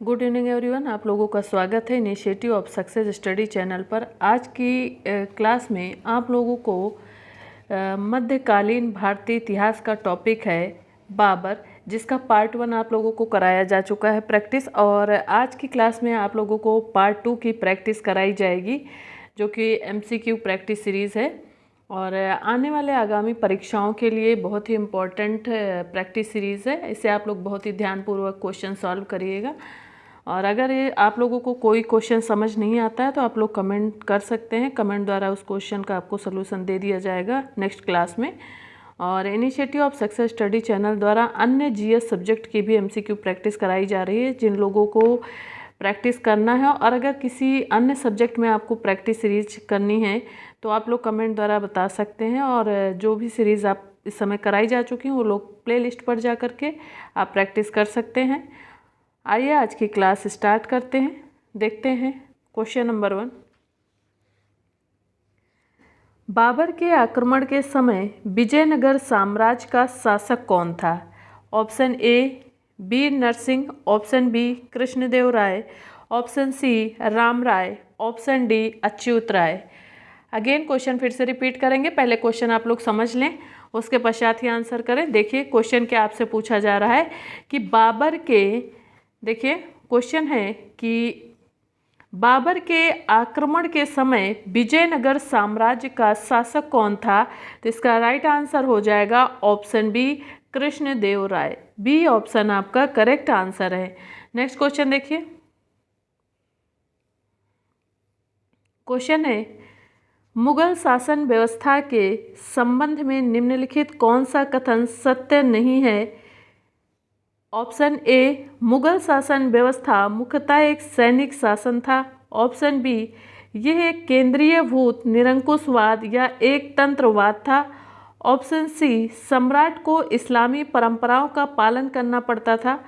Good evening everyone, आप लोगों का स्वागत है initiative of success study channel पर। आज की क्लास में आप लोगों को मध्यकालीन भारतीय इतिहास का टॉपिक है बाबर, जिसका पार्ट 1 आप लोगों को कराया जा चुका है प्रैक्टिस, और आज की क्लास में आप लोगों को पार्ट 2 की प्रैक्टिस कराई जाएगी, जो कि MCQ प्रैक्टिस सीरीज़ है और आने वाले आगामी परीक्षाओं के लिए बहुत ही इम्पोर्टेंट प्रैक्टिस सीरीज़ है। इसे आप लोग बहुत ही ध्यानपूर्वक क्वेश्चन सॉल्व करिएगा। और अगर ये आप लोगों को कोई क्वेश्चन समझ नहीं आता है तो आप लोग कमेंट कर सकते हैं, कमेंट द्वारा उस क्वेश्चन का आपको सलूशन दे दिया जाएगा नेक्स्ट क्लास में। और initiative of success study channel द्वारा अन्य GS सब्जेक्ट की भी MCQ प्रैक्टिस कराई जा रही है, जिन लोगों को प्रैक्टिस करना है। और अगर किसी अन्य सब्जेक्ट में आपको प्रैक्टिस सीरीज करनी है तो आप लोग कमेंट द्वारा बता सकते हैं, और जो भी सीरीज़ आप इस समय कराई जा चुकी हैं वो लोग प्ले लिस्ट पर जा कर के आप प्रैक्टिस कर सकते हैं। आइए आज की क्लास स्टार्ट करते हैं। देखते हैं क्वेश्चन नंबर 1। बाबर के आक्रमण के समय विजयनगर साम्राज्य का शासक कौन था? Option A Vira Narasimha, option B Krishnadeva Raya, option C Rama Raya, option D Achyuta Raya. Again question फिर से रिपीट करेंगे। पहले क्वेश्चन आप लोग समझ लें, उसके पश्चात ही आंसर करें। देखिए क्वेश्चन क्या आपसे पूछा जा रहा है कि बाबर के, देखिए क्वेश्चन है कि बाबर के आक्रमण के समय विजयनगर साम्राज्य का शासक कौन था? तो इसका राइट आंसर हो जाएगा ऑप्शन बी कृष्णदेव राय। बी ऑप्शन आपका करेक्ट आंसर है। नेक्स्ट क्वेश्चन देखिए। क्वेश्चन है मुगल शासन व्यवस्था के संबंध में निम्नलिखित कौन सा कथन सत्य नहीं है? ऑप्शन ए मुगल शासन व्यवस्था मुख्यतः एक सैनिक शासन था, ऑप्शन बी यह एक केंद्रीयभूत निरंकुशवाद या एक तंत्रवाद था, ऑप्शन सी सम्राट को इस्लामी परंपराओं का पालन करना पड़ता था,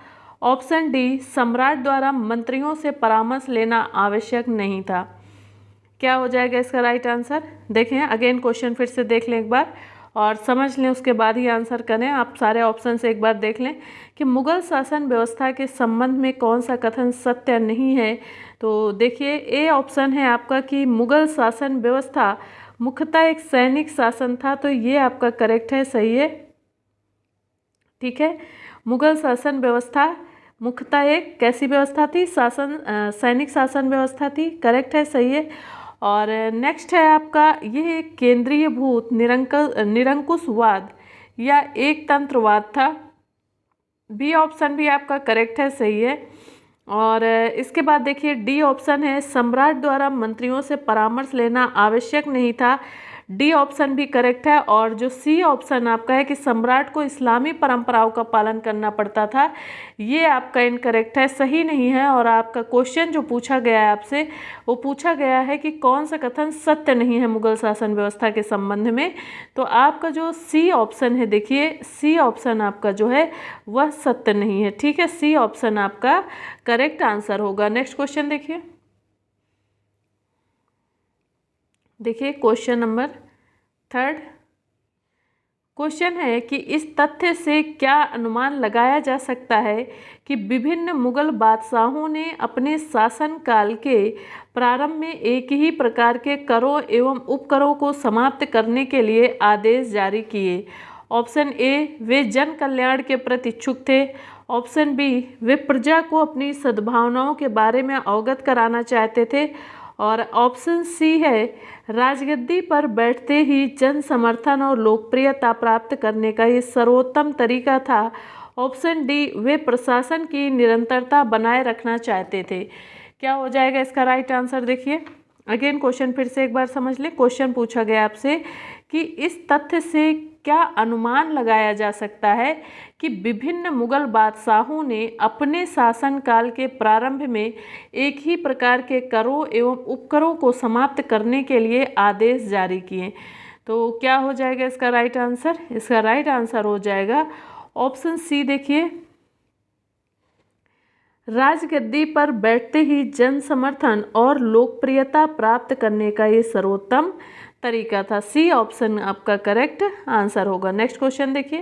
ऑप्शन डी सम्राट द्वारा मंत्रियों से परामर्श लेना आवश्यक नहीं था। क्या हो जाएगा इसका राइट आंसर? देखें अगेन क्वेश्चन फिर से देख लें एक बार और समझ लें, उसके बाद ही आंसर करें। आप सारे ऑप्शन से एक बार देख लें कि मुगल शासन व्यवस्था के संबंध में कौन सा कथन सत्य नहीं है। तो देखिए ए ऑप्शन है आपका कि मुगल शासन व्यवस्था मुख्यतः एक सैनिक शासन था, तो ये आपका करेक्ट है, सही है, ठीक है। मुगल शासन व्यवस्था मुख्यतः एक कैसी व्यवस्था थी? सैनिक शासन व्यवस्था थी, करेक्ट है, सही है। और नेक्स्ट है आपका यह एक केंद्रीयभूत निरंकुशवाद या एक तंत्रवाद था। बी ऑप्शन भी आपका करेक्ट है, सही है। और इसके बाद देखिए डी ऑप्शन है सम्राट द्वारा मंत्रियों से परामर्श लेना आवश्यक नहीं था। डी ऑप्शन भी करेक्ट है। और जो सी ऑप्शन आपका है कि सम्राट को इस्लामी परंपराओं का पालन करना पड़ता था, ये आपका इनकरेक्ट है, सही नहीं है। और आपका क्वेश्चन जो पूछा गया है आपसे, वो पूछा गया है कि कौन सा कथन सत्य नहीं है मुगल शासन व्यवस्था के संबंध में। तो आपका जो सी ऑप्शन है, देखिए सी ऑप्शन आपका जो है वह सत्य नहीं है, ठीक है। सी ऑप्शन आपका करेक्ट आंसर होगा। नेक्स्ट क्वेश्चन देखिए। देखिए क्वेश्चन नंबर 3। क्वेश्चन है कि इस तथ्य से क्या अनुमान लगाया जा सकता है कि विभिन्न मुगल बादशाहों ने अपने शासनकाल के प्रारंभ में एक ही प्रकार के करों एवं उपकरों को समाप्त करने के लिए आदेश जारी किए? ऑप्शन ए वे जन कल्याण के प्रति इच्छुक थे, ऑप्शन बी वे प्रजा को अपनी सद्भावनाओं के बारे में अवगत कराना चाहते थे, और ऑप्शन सी है राजगद्दी पर बैठते ही जन समर्थन और लोकप्रियता प्राप्त करने का ये सर्वोत्तम तरीका था, ऑप्शन डी वे प्रशासन की निरंतरता बनाए रखना चाहते थे। क्या हो जाएगा इसका राइट आंसर? देखिए अगेन क्वेश्चन फिर से एक बार समझ लें। क्वेश्चन पूछा गया आपसे कि इस तथ्य से क्या अनुमान लगाया जा सकता है कि विभिन्न मुगल बादशाहों ने अपने शासनकाल के प्रारंभ में एक ही प्रकार के करों एवं उपकरों को समाप्त करने के लिए आदेश जारी किए? तो क्या हो जाएगा इसका राइट आंसर? इसका राइट आंसर हो जाएगा ऑप्शन सी। देखिए राजगद्दी पर बैठते ही जन समर्थन और लोकप्रियता प्राप्त करने का ये सर्वोत्तम तरीका था। सी ऑप्शन आपका करेक्ट आंसर होगा। नेक्स्ट क्वेश्चन देखिए।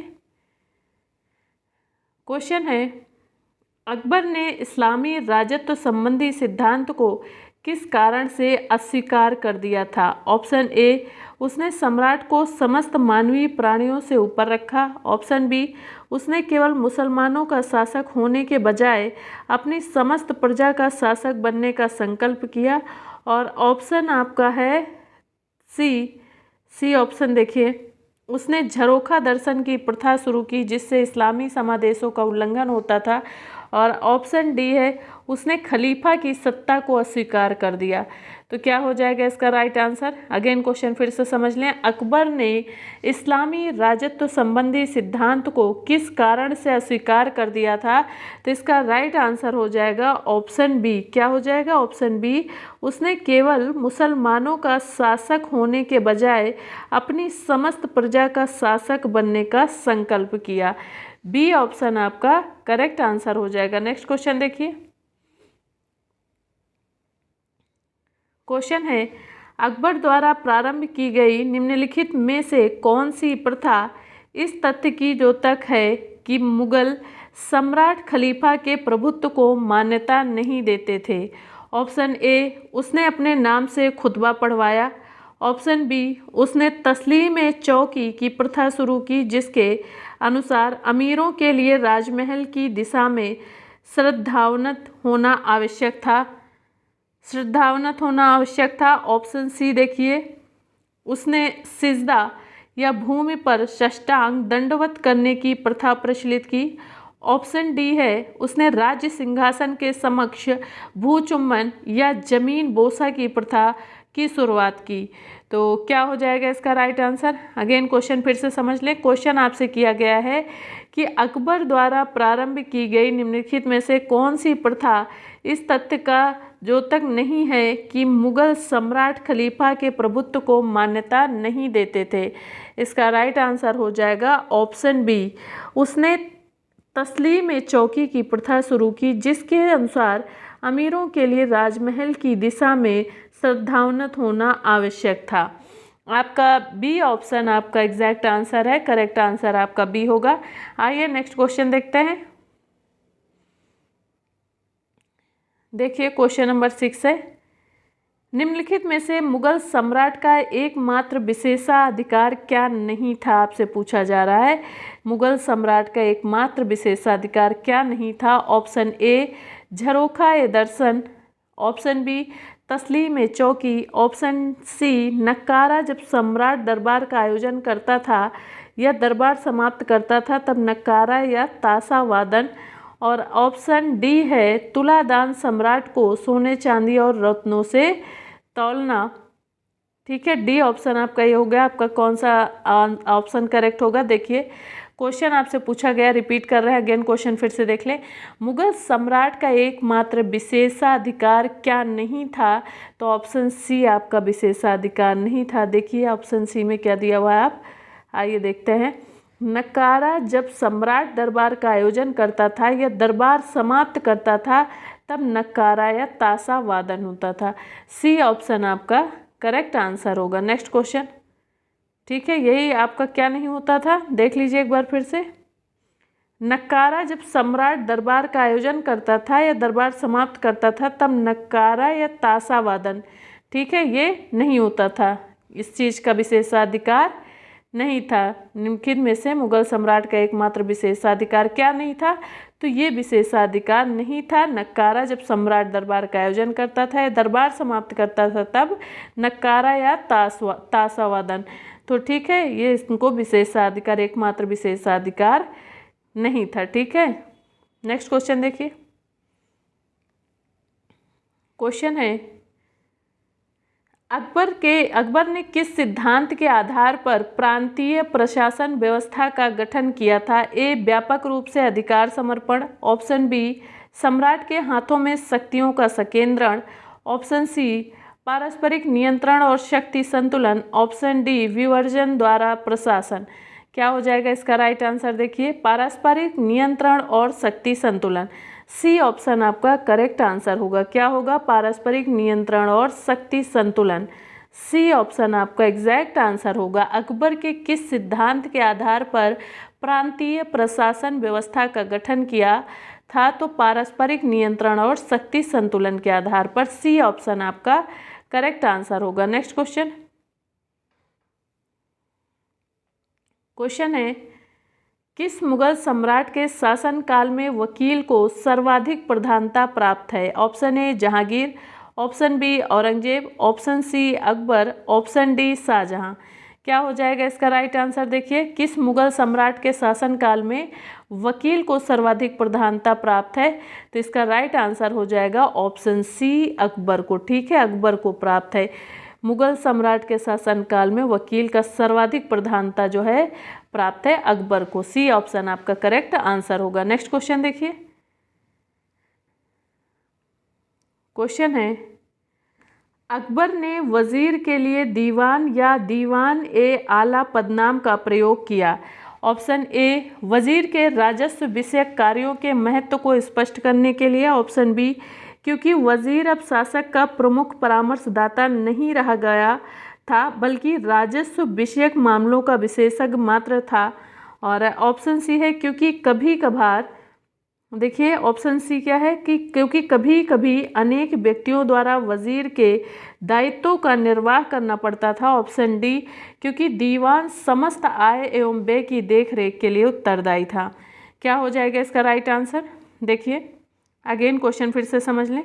क्वेश्चन है अकबर ने इस्लामी राजत्व संबंधी सिद्धांत को किस कारण से अस्वीकार कर दिया था? ऑप्शन ए, उसने सम्राट को समस्त मानवीय प्राणियों से ऊपर रखा। ऑप्शन बी, उसने केवल मुसलमानों का शासक होने के बजाय अपनी समस्त प्रजा का शासक बनने का संकल्प किया। और ऑप्शन आपका है सी ऑप्शन देखिए, उसने झरोखा दर्शन की प्रथा शुरू की जिससे इस्लामी समादेशों का उल्लंघन होता था। और ऑप्शन डी है, उसने खलीफा की सत्ता को अस्वीकार कर दिया। तो क्या हो जाएगा इसका राइट आंसर? अगेन क्वेश्चन फिर से समझ लें। अकबर ने इस्लामी राजत्व संबंधी सिद्धांत को किस कारण से अस्वीकार कर दिया था? तो इसका राइट आंसर हो जाएगा ऑप्शन बी। क्या हो जाएगा? ऑप्शन बी, उसने केवल मुसलमानों का शासक होने के बजाय अपनी समस्त प्रजा का शासक बनने का संकल्प किया। बी ऑप्शन आपका करेक्ट आंसर हो जाएगा। नेक्स्ट क्वेश्चन देखिए। क्वेश्चन है, अकबर द्वारा प्रारंभ की गई निम्नलिखित में से कौन सी प्रथा इस तथ्य की द्योतक है कि मुगल सम्राट खलीफा के प्रभुत्व को मान्यता नहीं देते थे? ऑप्शन ए, उसने अपने नाम से खुतबा पढ़वाया। ऑप्शन बी, उसने तस्लीम चौकी की प्रथा शुरू की जिसके अनुसार अमीरों के लिए राजमहल की दिशा में श्रद्धावनत होना आवश्यक था। ऑप्शन सी देखिए, उसने सिजदा या भूमि पर साष्टांग दंडवत करने की प्रथा प्रचलित की। ऑप्शन डी है, उसने राज्य सिंहासन के समक्ष भूचुम्बन या जमीन बोसा की प्रथा की शुरुआत की। तो क्या हो जाएगा इसका राइट आंसर? अगेन क्वेश्चन फिर से समझ लें। क्वेश्चन आपसे किया गया है कि अकबर द्वारा प्रारंभ की गई निम्नलिखित में से कौन सी प्रथा इस तथ्य का द्योतक नहीं है कि मुगल सम्राट खलीफा के प्रभुत्व को मान्यता नहीं देते थे? इसका राइट आंसर हो जाएगा ऑप्शन बी, उसने तस्लीम चौकी की प्रथा शुरू की जिसके अनुसार अमीरों के लिए राजमहल की दिशा में श्रद्धावनत होना आवश्यक था। आपका बी ऑप्शन आपका एग्जैक्ट आंसर है। करेक्ट आंसर आपका बी होगा। आइए नेक्स्ट क्वेश्चन देखते हैं। देखिए क्वेश्चन नंबर 6 है, निम्नलिखित में से मुगल सम्राट का एकमात्र विशेषाधिकार क्या नहीं था? आपसे पूछा जा रहा है मुगल सम्राट का एकमात्र विशेषाधिकार क्या नहीं था? ऑप्शन ए, झरोखा ए दर्शन। ऑप्शन बी, तस्लीम चौकी। ऑप्शन सी, नक्कारा। जब सम्राट दरबार का आयोजन करता था या दरबार समाप्त करता था तब नक्कारा या ताशा वादन। और ऑप्शन डी है, तुलादान। सम्राट को सोने चांदी और रत्नों से तौलना। ठीक है, डी ऑप्शन आपका ये हो गया। आपका कौन सा ऑप्शन करेक्ट होगा? देखिए क्वेश्चन आपसे पूछा गया, रिपीट कर रहे हैं। अगेन क्वेश्चन फिर से देख लें। मुगल सम्राट का एकमात्र विशेषाधिकार क्या नहीं था? तो ऑप्शन सी आपका विशेषाधिकार नहीं था। देखिए ऑप्शन सी में क्या दिया हुआ है आप आइए देखते हैं। नक्कारा। जब सम्राट दरबार का आयोजन करता था या दरबार समाप्त करता था तब नक्कारा या ताशा वादन होता था। सी ऑप्शन आपका करेक्ट आंसर होगा। Next question. ठीक है, यही आपका क्या नहीं होता था, देख लीजिए एक बार फिर से। नक्कारा। जब सम्राट दरबार का आयोजन करता था या दरबार समाप्त करता था तब नक्कारा या ताशा वादन, ठीक है, ये नहीं होता था। इस चीज़ का विशेषाधिकार नहीं था। निम्नलिखित में से मुगल सम्राट का एकमात्र विशेषाधिकार क्या नहीं था? तो ये विशेषाधिकार नहीं था नक्कारा। जब सम्राट दरबार का आयोजन करता था या दरबार समाप्त करता था तब नक्कारा या ताशा वादन। तो ठीक है, ये इनको विशेषाधिकार, एकमात्र विशेषाधिकार नहीं था। ठीक है, नेक्स्ट क्वेश्चन देखिए। क्वेश्चन है, अकबर ने किस सिद्धांत के आधार पर प्रांतीय प्रशासन व्यवस्था का गठन किया था? ए, व्यापक रूप से अधिकार समर्पण। ऑप्शन बी, सम्राट के हाथों में शक्तियों का संकेंद्रण। ऑप्शन सी, पारस्परिक नियंत्रण और शक्ति संतुलन। ऑप्शन डी, विवर्जन द्वारा प्रशासन। क्या हो जाएगा इसका राइट आंसर? देखिए पारस्परिक नियंत्रण और शक्ति संतुलन। सी ऑप्शन आपका करेक्ट आंसर होगा। क्या होगा? पारस्परिक नियंत्रण और शक्ति संतुलन। सी ऑप्शन आपका एग्जैक्ट आंसर होगा। अकबर के किस सिद्धांत के आधार पर प्रांतीय प्रशासन व्यवस्था का गठन किया था तो पारस्परिक नियंत्रण और शक्ति संतुलन के आधार पर। सी ऑप्शन आपका करेक्ट आंसर होगा। Next question. क्वेश्चन है, किस मुगल सम्राट के शासनकाल में वकील को सर्वाधिक प्रधानता प्राप्त है? Option A Jahangir, option B Aurangzeb, option C Akbar, option D Shahjahan. क्या हो जाएगा इसका राइट आंसर? देखिए, किस मुगल सम्राट के शासनकाल में वकील को सर्वाधिक प्रधानता प्राप्त है? तो इसका राइट आंसर हो जाएगा ऑप्शन सी अकबर को। ठीक है, अकबर को प्राप्त है। मुगल सम्राट के शासनकाल में वकील का सर्वाधिक प्रधानता जो है प्राप्त है अकबर को। सी ऑप्शन आपका करेक्ट आंसर होगा। नेक्स्ट क्वेश्चन देखिए। क्वेश्चन है, अकबर ने वजीर के लिए दीवान या दीवान ए आला पदनाम का प्रयोग किया। ऑप्शन ए वजीर के राजस्व विषयक कार्यों के महत्व को स्पष्ट करने के लिए, ऑप्शन बी क्योंकि वजीर अब शासक का प्रमुख परामर्शदाता नहीं रह गया था बल्कि राजस्व विषयक मामलों का विशेषज्ञ मात्र था, और ऑप्शन सी है क्योंकि कभी कभार, देखिए ऑप्शन सी क्या है कि क्योंकि कभी कभी अनेक व्यक्तियों द्वारा वजीर के दायित्वों का निर्वाह करना पड़ता था, ऑप्शन डी क्योंकि दीवान समस्त आय एवं व्यय की देखरेख के लिए उत्तरदायी था। क्या हो जाएगा इसका राइट आंसर? देखिए अगेन क्वेश्चन फिर से समझ लें।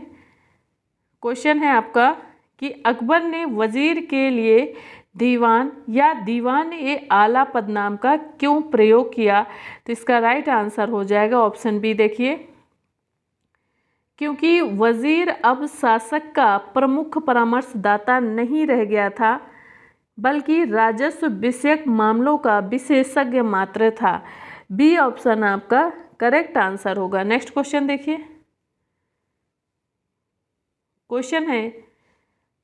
क्वेश्चन है आपका कि अकबर ने वजीर के लिए दीवान या दीवान ए आला पदनाम का क्यों प्रयोग किया? तो इसका राइट आंसर हो जाएगा ऑप्शन बी। देखिए, क्योंकि वजीर अब शासक का प्रमुख परामर्शदाता नहीं रह गया था बल्कि राजस्व विषयक मामलों का विशेषज्ञ मात्र था। बी ऑप्शन आपका करेक्ट आंसर होगा। नेक्स्ट क्वेश्चन देखिए। क्वेश्चन है,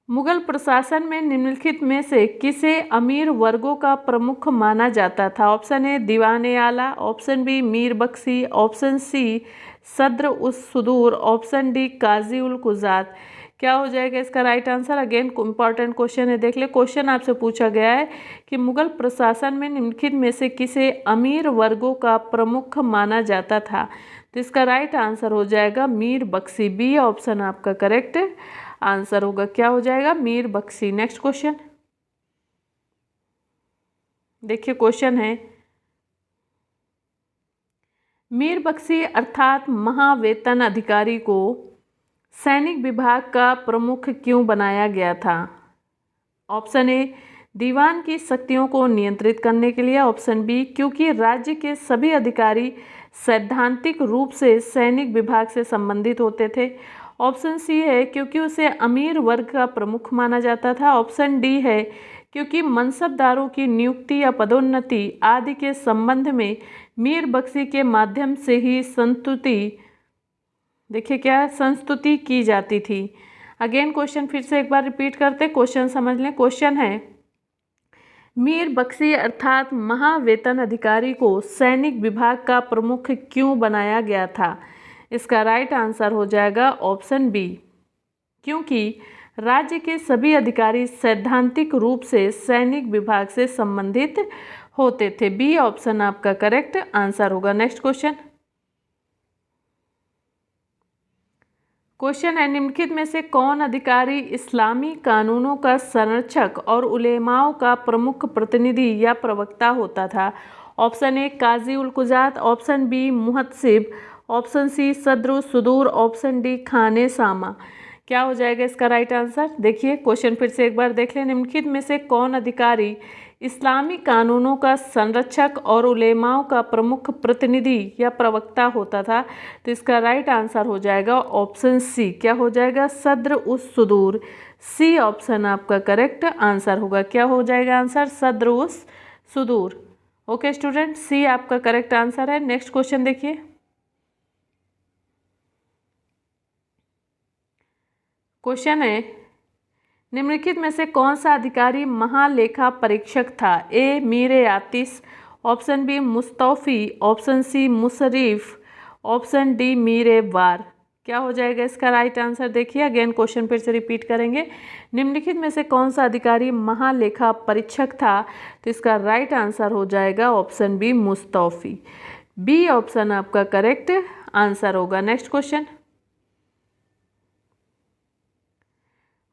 मुगल प्रशासन में निम्नलिखित में से किसे अमीर वर्गों का प्रमुख माना जाता था? ऑप्शन ए दीवान ए आला, ऑप्शन बी मीर बख्शी, ऑप्शन सी सद्र उस सुदूर, ऑप्शन डी काजी उल कुजात। क्या हो जाएगा इसका right answer? Again important question है, देख ले। क्वेश्चन आपसे पूछा गया है कि मुगल प्रशासन में निम्नलिखित में से किसे अमीर वर्गों का प्रमुख माना जाता था? तो इसका राइट आंसर हो जाएगा मीर बख्शी। बी ऑप्शन आपका करेक्ट आंसर होगा। क्या हो जाएगा? मीर बख्शी। नेक्स्ट क्वेश्चन देखिए। क्वेश्चन है, मीर बख्शी अर्थात महावेतन अधिकारी को सैनिक विभाग का प्रमुख क्यों बनाया गया था? ऑप्शन ए दीवान की शक्तियों को नियंत्रित करने के लिए, ऑप्शन बी क्योंकि राज्य के सभी अधिकारी सैद्धांतिक रूप से सैनिक विभाग से संबंधित होते थे, ऑप्शन सी है क्योंकि उसे अमीर वर्ग का प्रमुख माना जाता था, ऑप्शन डी है क्योंकि मनसबदारों की नियुक्ति या पदोन्नति आदि के संबंध में मीर बख्शी के माध्यम से ही संस्तुति, देखिए क्या संस्तुति की जाती थी। अगेन क्वेश्चन फिर से एक बार रिपीट करते, क्वेश्चन समझ लें। क्वेश्चन है, मीर बख्शी अर्थात महावेतन अधिकारी को सैनिक विभाग का प्रमुख क्यों बनाया गया था? इसका राइट आंसर हो जाएगा ऑप्शन बी क्योंकि राज्य के सभी अधिकारी सैद्धांतिक रूप से सैनिक विभाग से संबंधित होते थे। बी ऑप्शन आपका करेक्ट आंसर होगा। Next question. क्वेश्चन है, निम्नलिखित में से कौन अधिकारी इस्लामी कानूनों का संरक्षक और उलेमाओं का प्रमुख प्रतिनिधि या प्रवक्ता होता था? ऑप्शन ए काजी उल कुजात, ऑप्शन बी मुहतसिब, ऑप्शन सी सद्र सुदूर, ऑप्शन डी खाने सामा। क्या हो जाएगा इसका राइट आंसर? देखिए क्वेश्चन फिर से एक बार देख लें। निम्नलिखित में से कौन अधिकारी इस्लामी कानूनों का संरक्षक और उलेमाओं का प्रमुख प्रतिनिधि या प्रवक्ता होता था? तो इसका राइट आंसर हो जाएगा ऑप्शन सी। क्या हो जाएगा? सद्र उस सुदूर। सी ऑप्शन आपका करेक्ट आंसर होगा। क्या हो जाएगा आंसर? सद्र उस सुदूर। ओके स्टूडेंट, सी आपका करेक्ट आंसर है। नेक्स्ट क्वेश्चन देखिए। क्वेश्चन है, निम्नलिखित में से कौन सा अधिकारी महालेखा परीक्षक था? ए मीर आतिश, ऑप्शन बी मुस्तौफी, ऑप्शन सी मुशर्रिफ, ऑप्शन डी मीर वार। क्या हो जाएगा इसका राइट आंसर? देखिए अगेन क्वेश्चन फिर से रिपीट करेंगे। निम्नलिखित में से कौन सा अधिकारी महालेखा परीक्षक था? तो इसका राइट आंसर हो जाएगा ऑप्शन बी मुस्तौफी। बी ऑप्शन आपका करेक्ट आंसर होगा। Next question.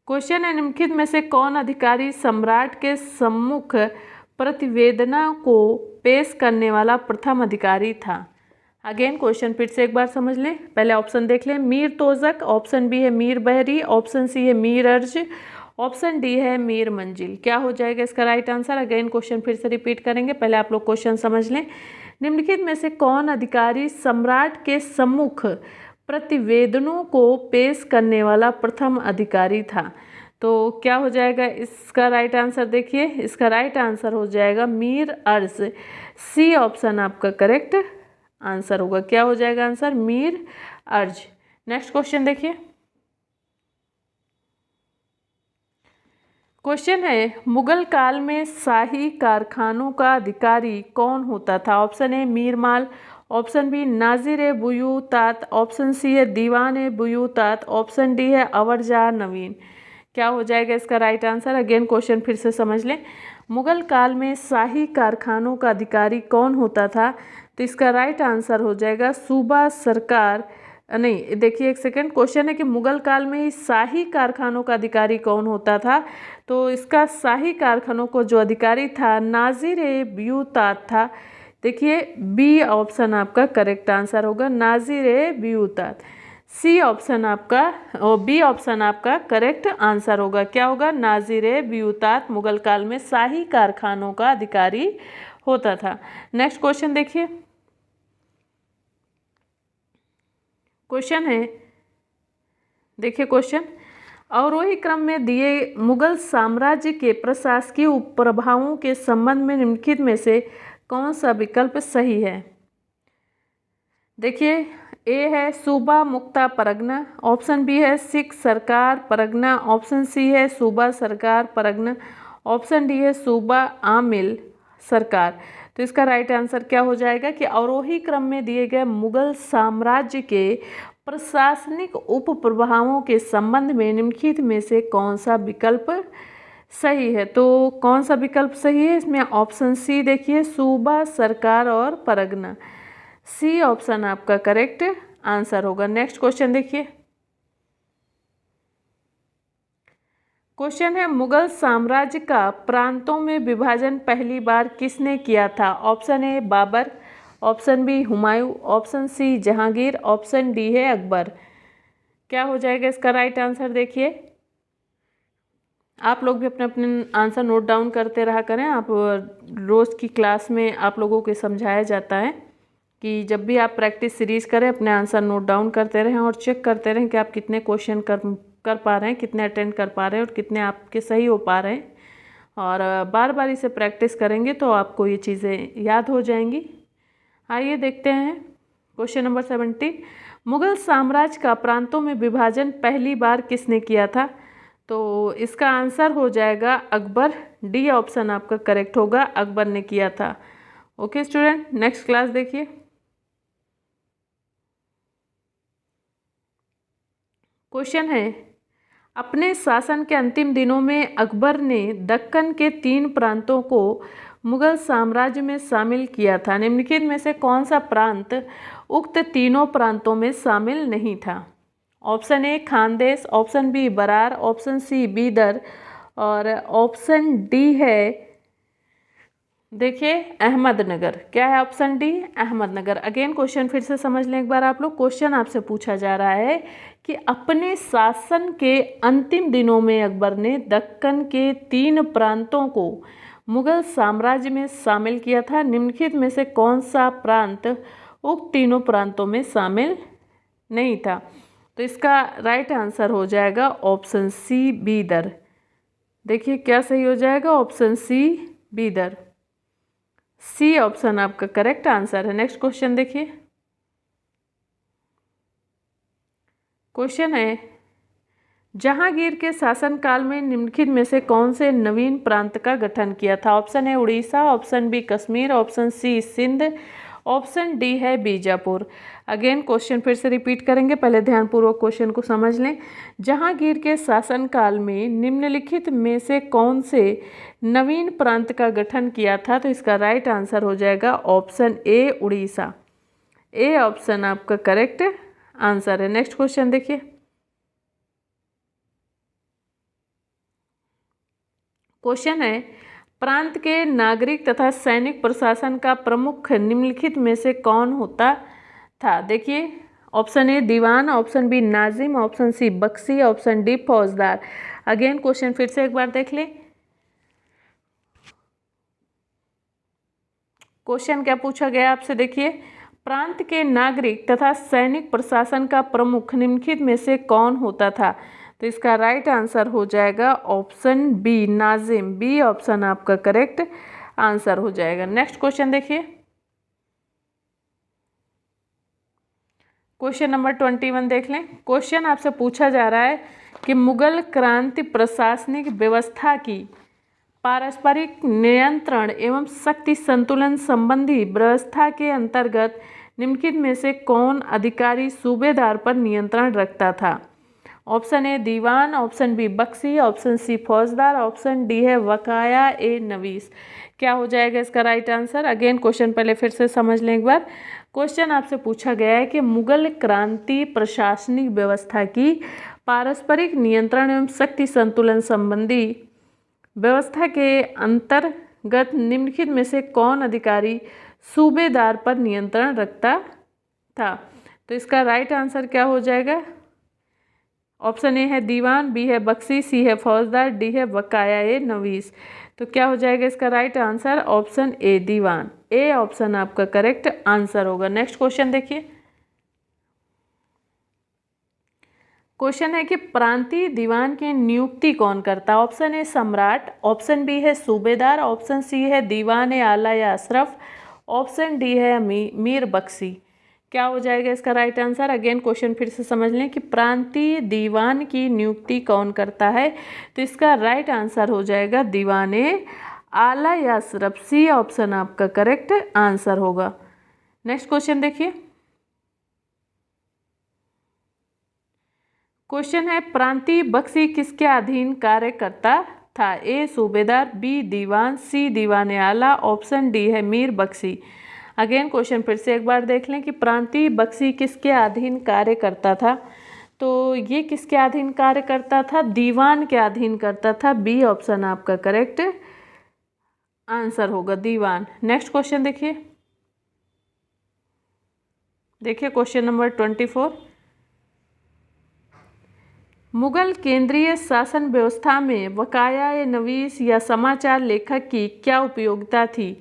क्वेश्चन है निम्नलिखित में से कौन अधिकारी सम्राट के सम्मुख प्रतिवेदना को पेश करने वाला प्रथम अधिकारी था। अगेन क्वेश्चन फिर से एक बार समझ लें। पहले ऑप्शन देख लें। मीर तोजक, ऑप्शन बी है मीर बहरी, ऑप्शन सी है मीर अर्ज, ऑप्शन डी है मीर मंजिल। क्या हो जाएगा इसका राइट आंसर। अगेन क्वेश्चन फिर से रिपीट करेंगे। पहले आप लोग क्वेश्चन समझ लें। निम्नलिखित में से कौन अधिकारी सम्राट के सम्मुख प्रतिवेदनों को पेश करने वाला प्रथम अधिकारी था। तो क्या हो जाएगा इसका राइट आंसर। देखिए इसका राइट आंसर हो जाएगा मीर अर्ज। सी ऑप्शन आपका करेक्ट आंसर होगा। क्या हो जाएगा आंसर मीर अर्ज। नेक्स्ट क्वेश्चन देखिए। क्वेश्चन है मुगल काल में शाही कारखानों का अधिकारी कौन होता था। ऑप्शन ए मीरमाल, ऑप्शन बी नाजिर ए बुयूतात, ऑप्शन सी है दीवान ए बुयूतात, ऑप्शन डी है अवरजा नवीन। क्या हो जाएगा इसका राइट आंसर। अगेन क्वेश्चन फिर से समझ लें। मुगल काल में शाही कारखानों का अधिकारी कौन होता था। तो इसका राइट आंसर हो जाएगा सूबा सरकार। नहीं देखिए एक सेकेंड। क्वेश्चन है कि मुगल काल में ही शाही कारखानों का अधिकारी कौन होता था। तो इसका शाही कारखानों को जो अधिकारी था नाजिर ए बुयूतात था। देखिए बी ऑप्शन आपका करेक्ट आंसर होगा नाजिर ए बुयूतात। सी ऑप्शन आपका और बी ऑप्शन आपका करेक्ट आंसर होगा। क्या होगा नाजिर ए बुयूतात मुगल काल में शाही कारखानों का अधिकारी होता था। नेक्स्ट क्वेश्चन देखिए। क्वेश्चन है देखिए क्वेश्चन अवरोही क्रम में दिए मुगल साम्राज्य के प्रशासकीय उपप्रभावों के संबंध में निम्नलिखित में से कौन सा विकल्प सही है। देखिए ए है सूबा मुक्ता परगना, ऑप्शन बी है सिख सरकार परगना, ऑप्शन सी है सूबा सरकार परगना, ऑप्शन डी है सूबा आमिल सरकार। तो इसका राइट आंसर क्या हो जाएगा कि अवरोही क्रम में दिए गए मुगल साम्राज्य के प्रशासनिक उप प्रभावों के संबंध में निम्नलिखित में से कौन सा विकल्प सही है। तो कौन सा विकल्प सही है इसमें ऑप्शन सी देखिए सूबा सरकार और परगना। सी ऑप्शन आपका करेक्ट आंसर होगा। नेक्स्ट क्वेश्चन देखिए। क्वेश्चन है मुगल साम्राज्य का प्रांतों में विभाजन पहली बार किसने किया था। Option A Babur, option B Humayun, option C Jahangir, option D है अकबर। क्या हो जाएगा इसका राइट आंसर। देखिए आप लोग भी अपने अपने आंसर नोट डाउन करते रहा करें। आप रोज़ की क्लास में आप लोगों को समझाया जाता है कि जब भी आप प्रैक्टिस सीरीज करें अपने आंसर नोट डाउन करते रहें और चेक करते रहें कि आप कितने क्वेश्चन कर पा रहे हैं, कितने अटेंड कर पा रहे हैं और कितने आपके सही हो पा रहे हैं। और बार बार इसे प्रैक्टिस करेंगे तो आपको ये चीज़ें याद हो जाएंगी। आइए देखते हैं क्वेश्चन नंबर 17। मुगल साम्राज्य का प्रांतों में विभाजन पहली बार किसने किया था। तो इसका आंसर हो जाएगा अकबर। डी ऑप्शन आपका करेक्ट होगा, अकबर ने किया था। ओके स्टूडेंट नेक्स्ट क्लास देखिए। क्वेश्चन है अपने शासन के अंतिम दिनों में अकबर ने दक्कन के 3 प्रांतों को मुगल साम्राज्य में शामिल किया था। निम्नलिखित में से कौन सा प्रांत उक्त तीनों प्रांतों में शामिल नहीं था। Option A Khandesh, option B Berar, option C Bidar और ऑप्शन डी है देखिए अहमदनगर। क्या है option D Ahmednagar. Again question फिर से समझ लें एक बार आप लोग। क्वेश्चन आपसे पूछा जा रहा है कि अपने शासन के अंतिम दिनों में अकबर ने दक्कन के 3 प्रांतों को मुगल साम्राज्य में शामिल किया था। निम्नलिखित में से कौन सा प्रांत उक्त तीनों प्रांतों में शामिल नहीं था। तो इसका राइट आंसर हो जाएगा ऑप्शन सी बीदर। देखिए क्या सही हो जाएगा option C Bidar. C option आपका करेक्ट आंसर है। नेक्स्ट क्वेश्चन देखिए। क्वेश्चन है जहांगीर के शासनकाल में निम्नलिखित में से कौन से नवीन प्रांत का गठन किया था। ऑप्शन है Orissa, option B Kashmir, option C Sindh, option D है बीजापुर। अगेन क्वेश्चन फिर से रिपीट करेंगे, पहले ध्यानपूर्वक क्वेश्चन को समझ लें। जहांगीर के शासनकाल में निम्नलिखित में से कौन से नवीन प्रांत का गठन किया था। तो इसका राइट आंसर हो जाएगा option A Orissa. A option आपका करेक्ट आंसर है। नेक्स्ट क्वेश्चन देखिए, क्वेश्चन है प्रांत के नागरिक तथा सैनिक प्रशासन का प्रमुख निम्नलिखित में से कौन होता था। देखिए, ऑप्शन ए दीवान, ऑप्शन बी नाजिम, ऑप्शन सी बख्शी, ऑप्शन डी फौजदार। अगेन क्वेश्चन फिर से एक बार देख लें। क्वेश्चन क्या पूछा गया आपसे, देखिए, प्रांत के नागरिक तथा सैनिक प्रशासन का प्रमुख निम्नलिखित में से कौन होता था। तो इसका राइट आंसर हो जाएगा ऑप्शन बी नाजिम। बी ऑप्शन आपका करेक्ट आंसर हो जाएगा। नेक्स्ट क्वेश्चन देखिए, क्वेश्चन नंबर 21 देख लें। क्वेश्चन आपसे पूछा जा रहा है कि मुगल क्रांति प्रशासनिक व्यवस्था की पारस्परिक नियंत्रण एवं शक्ति संतुलन संबंधी व्यवस्था के अंतर्गत निम्नलिखित में से कौन अधिकारी सूबेदार पर नियंत्रण रखता था। ऑप्शन ए दीवान, ऑप्शन बी बख्शी, ऑप्शन सी फौजदार, ऑप्शन डी है वकाया ए नवीस। क्या हो जाएगा इसका राइट आंसर। अगेन क्वेश्चन पहले फिर से समझ लें एक बार। क्वेश्चन आपसे पूछा गया है कि मुगल क्रांति प्रशासनिक व्यवस्था की पारस्परिक नियंत्रण एवं शक्ति संतुलन संबंधी व्यवस्था के अंतर्गत निम्नलिखित में से कौन अधिकारी सूबेदार पर नियंत्रण रखता था। तो इसका राइट आंसर क्या हो जाएगा। ऑप्शन ए है दीवान, बी है बख्शी, सी है फौजदार, डी है वकाया ए नवीस। तो क्या हो जाएगा इसका राइट आंसर ऑप्शन ए दीवान। ए ऑप्शन आपका करेक्ट आंसर होगा। नेक्स्ट क्वेश्चन देखिए, क्वेश्चन है कि प्रांतीय दीवान की नियुक्ति कौन करता है। ऑप्शन ए सम्राट, ऑप्शन बी है सूबेदार, ऑप्शन सी है दीवान ए आला या अशरफ, ऑप्शन डी है मीर बख्शी। क्या हो जाएगा इसका राइट आंसर। अगेन क्वेश्चन फिर से समझ लें कि प्रांतीय दीवान की नियुक्ति कौन करता है। तो इसका राइट आंसर हो जाएगा दीवान ए आला या अशरफ। सी ऑप्शन आपका करेक्ट आंसर होगा। नेक्स्ट क्वेश्चन देखिए, क्वेश्चन है प्रांतीय बख्शी किसके अधीन कार्य करता था। ए सूबेदार, बी दीवान, सी दीवान आला, ऑप्शन डी है मीर बख्शी। अगेन क्वेश्चन फिर से एक बार देख लें कि प्रांतीय बख्शी किसके अधीन कार्य करता था। तो ये किसके अधीन कार्य करता था, दीवान के अधीन करता था। बी ऑप्शन आपका करेक्ट आंसर होगा दीवान। नेक्स्ट क्वेश्चन देखिए, क्वेश्चन नंबर 24, मुगल केंद्रीय शासन व्यवस्था में वकाया ए नवीस या समाचार लेखक की क्या उपयोगिता थी।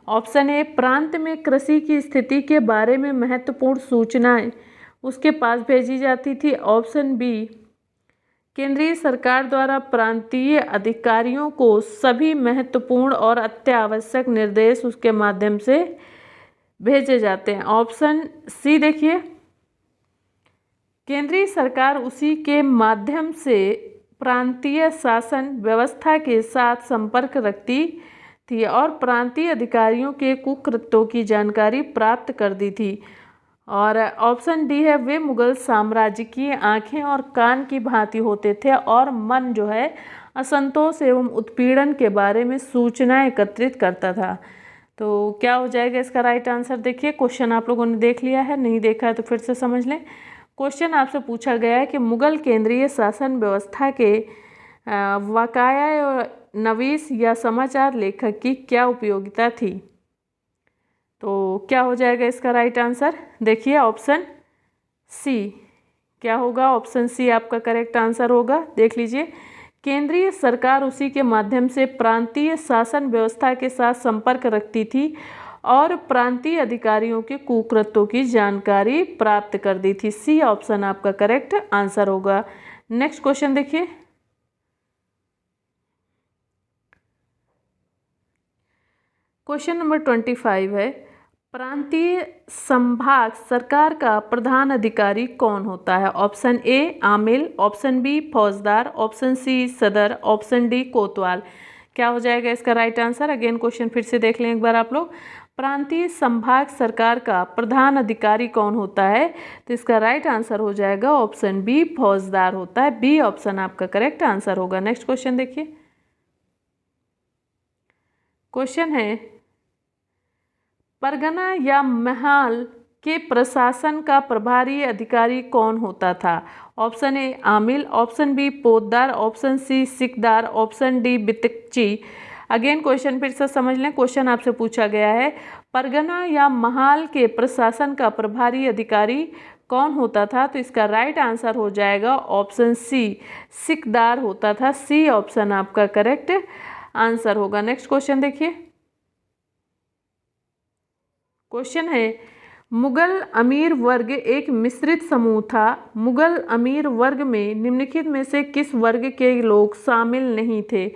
ऑप्शन ए प्रांत में कृषि की स्थिति के बारे में महत्वपूर्ण सूचनाएं उसके पास भेजी जाती थी। ऑप्शन बी केंद्रीय सरकार द्वारा प्रांतीय अधिकारियों को सभी महत्वपूर्ण और अत्यावश्यक निर्देश उसके माध्यम से भेजे जाते हैं। ऑप्शन सी देखिए, केंद्रीय सरकार उसी के माध्यम से प्रांतीय शासन व्यवस्था के साथ संपर्क रखती थी और प्रांतीय अधिकारियों के कुकृत्यों की जानकारी प्राप्त कर दी थी। और ऑप्शन डी है वे मुगल साम्राज्य की आंखें और कान की भांति होते थे और मन जो है असंतोष एवं उत्पीड़न के बारे में सूचनाएं एकत्रित करता था। तो क्या हो जाएगा इसका राइट आंसर। देखिए, क्वेश्चन आप लोगों ने देख लिया है, नहीं देखा है तो फिर से समझ लें। क्वेश्चन आपसे पूछा गया है कि मुगल केंद्रीय शासन व्यवस्था के वकाया और नवीस या समाचार लेखक की क्या उपयोगिता थी। तो क्या हो जाएगा इसका राइट आंसर। देखिए, ऑप्शन सी क्या होगा, ऑप्शन सी आपका करेक्ट आंसर होगा। देख लीजिए, केंद्रीय सरकार उसी के माध्यम से प्रांतीय शासन व्यवस्था के साथ संपर्क रखती थी और प्रांतीय अधिकारियों के कुकृत्यों की जानकारी प्राप्त कर दी थी। सी ऑप्शन आपका करेक्ट आंसर होगा। नेक्स्ट क्वेश्चन देखिए, क्वेश्चन नंबर 25 है, प्रांतीय संभाग सरकार का प्रधान अधिकारी कौन होता है। ऑप्शन ए आमिल, ऑप्शन बी फौजदार, ऑप्शन सी सदर, ऑप्शन डी कोतवाल। क्या हो जाएगा इसका राइट आंसर। अगेन क्वेश्चन फिर से देख लें एक बार आप लोग। प्रांतीय संभाग सरकार का प्रधान अधिकारी कौन होता है। तो इसका राइट आंसर हो जाएगा ऑप्शन बी फौजदार होता है। बी ऑप्शन आपका करेक्ट आंसर होगा। नेक्स्ट क्वेश्चन देखिए, क्वेश्चन है परगना या महल के प्रशासन का प्रभारी अधिकारी कौन होता था? ऑप्शन ए आमिल, ऑप्शन बी पोद्दार, ऑप्शन सी सिकदार, ऑप्शन डी बितकची। अगेन क्वेश्चन फिर से समझ लें। क्वेश्चन आपसे पूछा गया है परगना या महाल के प्रशासन का प्रभारी अधिकारी कौन होता था? तो इसका राइट आंसर हो जाएगा ऑप्शन सी सिकदार होता था। सी ऑप्शन आपका करेक्ट आंसर होगा। नेक्स्ट क्वेश्चन देखिए। क्वेश्चन है मुगल अमीर वर्ग एक मिश्रित समूह था। मुगल अमीर वर्ग में निम्नलिखित में से किस वर्ग के लोग शामिल नहीं थे?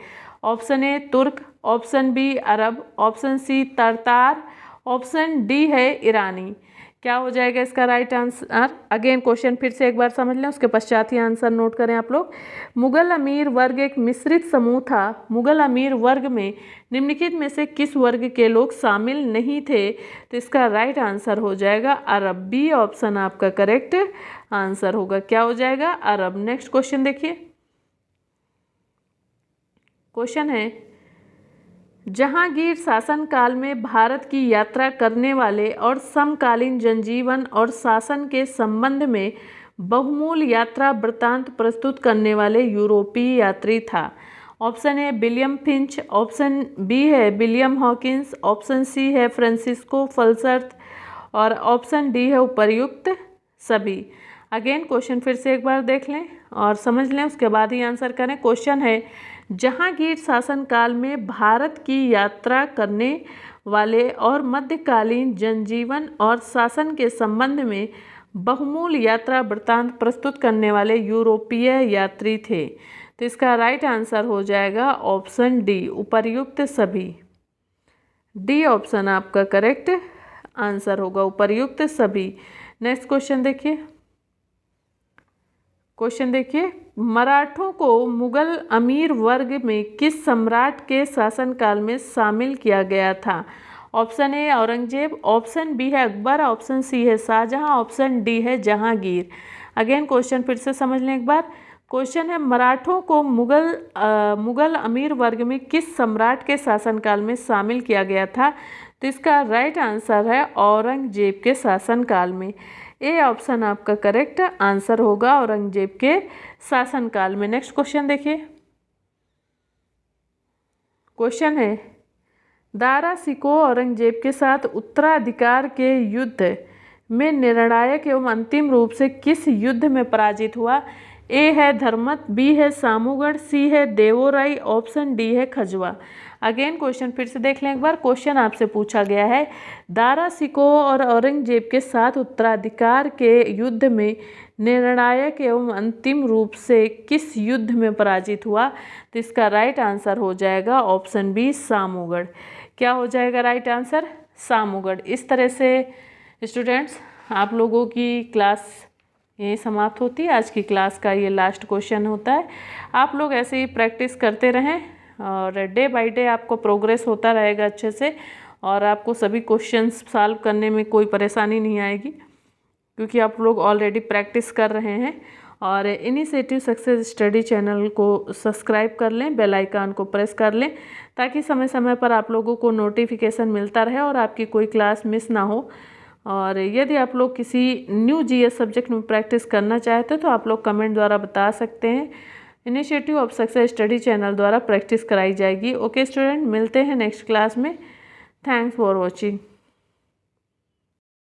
ऑप्शन ए तुर्क, ऑप्शन बी अरब, ऑप्शन सी तरतार, ऑप्शन डी है ईरानी। क्या हो जाएगा इसका राइट आंसर? अगेन क्वेश्चन फिर से एक बार समझ लें, उसके पश्चात ही आंसर नोट करें आप लोग। मुगल अमीर वर्ग एक मिश्रित समूह था। मुगल अमीर वर्ग में निम्नलिखित में से किस वर्ग के लोग शामिल नहीं थे? तो इसका राइट आंसर हो जाएगा अरब। बी ऑप्शन आपका करेक्ट आंसर होगा। क्या हो जाएगा? अरब। नेक्स्ट क्वेश्चन देखिए। क्वेश्चन है जहांगीर शासनकाल में भारत की यात्रा करने वाले और समकालीन जनजीवन और शासन के संबंध में बहुमूल यात्रा वृत्तांत प्रस्तुत करने वाले यूरोपीय यात्री था। Option A William Finch, option B है विलियम हॉकिंस, ऑप्शन सी है फ्रांसिस्को फल्सर्थ और ऑप्शन डी है उपर्युक्त सभी। अगेन क्वेश्चन फिर से एक बार देख लें और समझ लें, उसके बाद ही आंसर करें। क्वेश्चन है जहांगीर शासनकाल में भारत की यात्रा करने वाले और मध्यकालीन जनजीवन और शासन के संबंध में बहुमूल यात्रा वृत्तांत प्रस्तुत करने वाले यूरोपीय यात्री थे। तो इसका राइट आंसर हो जाएगा ऑप्शन डी उपर्युक्त सभी। डी ऑप्शन आपका करेक्ट आंसर होगा, उपर्युक्त सभी। नेक्स्ट क्वेश्चन देखिए। क्वेश्चन देखिए मराठों को मुगल अमीर वर्ग में किस सम्राट के शासनकाल में शामिल किया गया था? Option A Aurangzeb, option B है अकबर, ऑप्शन सी है शाहजहां, ऑप्शन डी है जहांगीर। अगेन क्वेश्चन फिर से समझ लें एक बार। क्वेश्चन है मराठों को मुगल अमीर वर्ग में किस सम्राट के शासनकाल में शामिल किया गया था? तो इसका राइट आंसर है औरंगजेब के शासनकाल में। ए ऑप्शन आपका करेक्ट आंसर होगा, औरंगजेब के शासनकाल में। नेक्स्ट क्वेश्चन देखिए। क्वेश्चन है दारा शिकोह औरंगजेब के साथ उत्तराधिकार के युद्ध में निर्णायक एवं अंतिम रूप से किस युद्ध में पराजित हुआ? ए है धर्मत, बी है सामूगढ़, सी है देवोराई, ऑप्शन डी है खजवा। अगेन क्वेश्चन फिर से देख लें एक बार। क्वेश्चन आपसे पूछा गया है दारा शिकोह और औरंगजेब के साथ उत्तराधिकार के युद्ध में निर्णायक एवं अंतिम रूप से किस युद्ध में पराजित हुआ? तो इसका राइट आंसर हो जाएगा ऑप्शन बी सामूगढ़। क्या हो जाएगा राइट आंसर? सामूगढ़। इस तरह से स्टूडेंट्स आप लोगों की क्लास यही समाप्त होती है। आज की क्लास का ये लास्ट क्वेश्चन होता है। आप लोग ऐसे ही प्रैक्टिस करते रहें और डे बाय डे आपको प्रोग्रेस होता रहेगा अच्छे से और आपको सभी क्वेश्चंस सॉल्व करने में कोई परेशानी नहीं आएगी क्योंकि आप लोग ऑलरेडी प्रैक्टिस कर रहे हैं। और इनिशिएटिव सक्सेस स्टडी चैनल को सब्सक्राइब कर लें, बेल आइकन को प्रेस कर लें ताकि समय समय पर आप लोगों को नोटिफिकेशन मिलता रहे और आपकी कोई क्लास मिस ना हो। और यदि आप लोग किसी न्यू जीएस सब्जेक्ट में प्रैक्टिस करना चाहते हैं तो आप लोग कमेंट द्वारा बता सकते हैं। Initiative of success study channel द्वारा प्रैक्टिस कराई जाएगी। ओके स्टूडेंट, मिलते हैं नेक्स्ट क्लास में। Thanks for watching.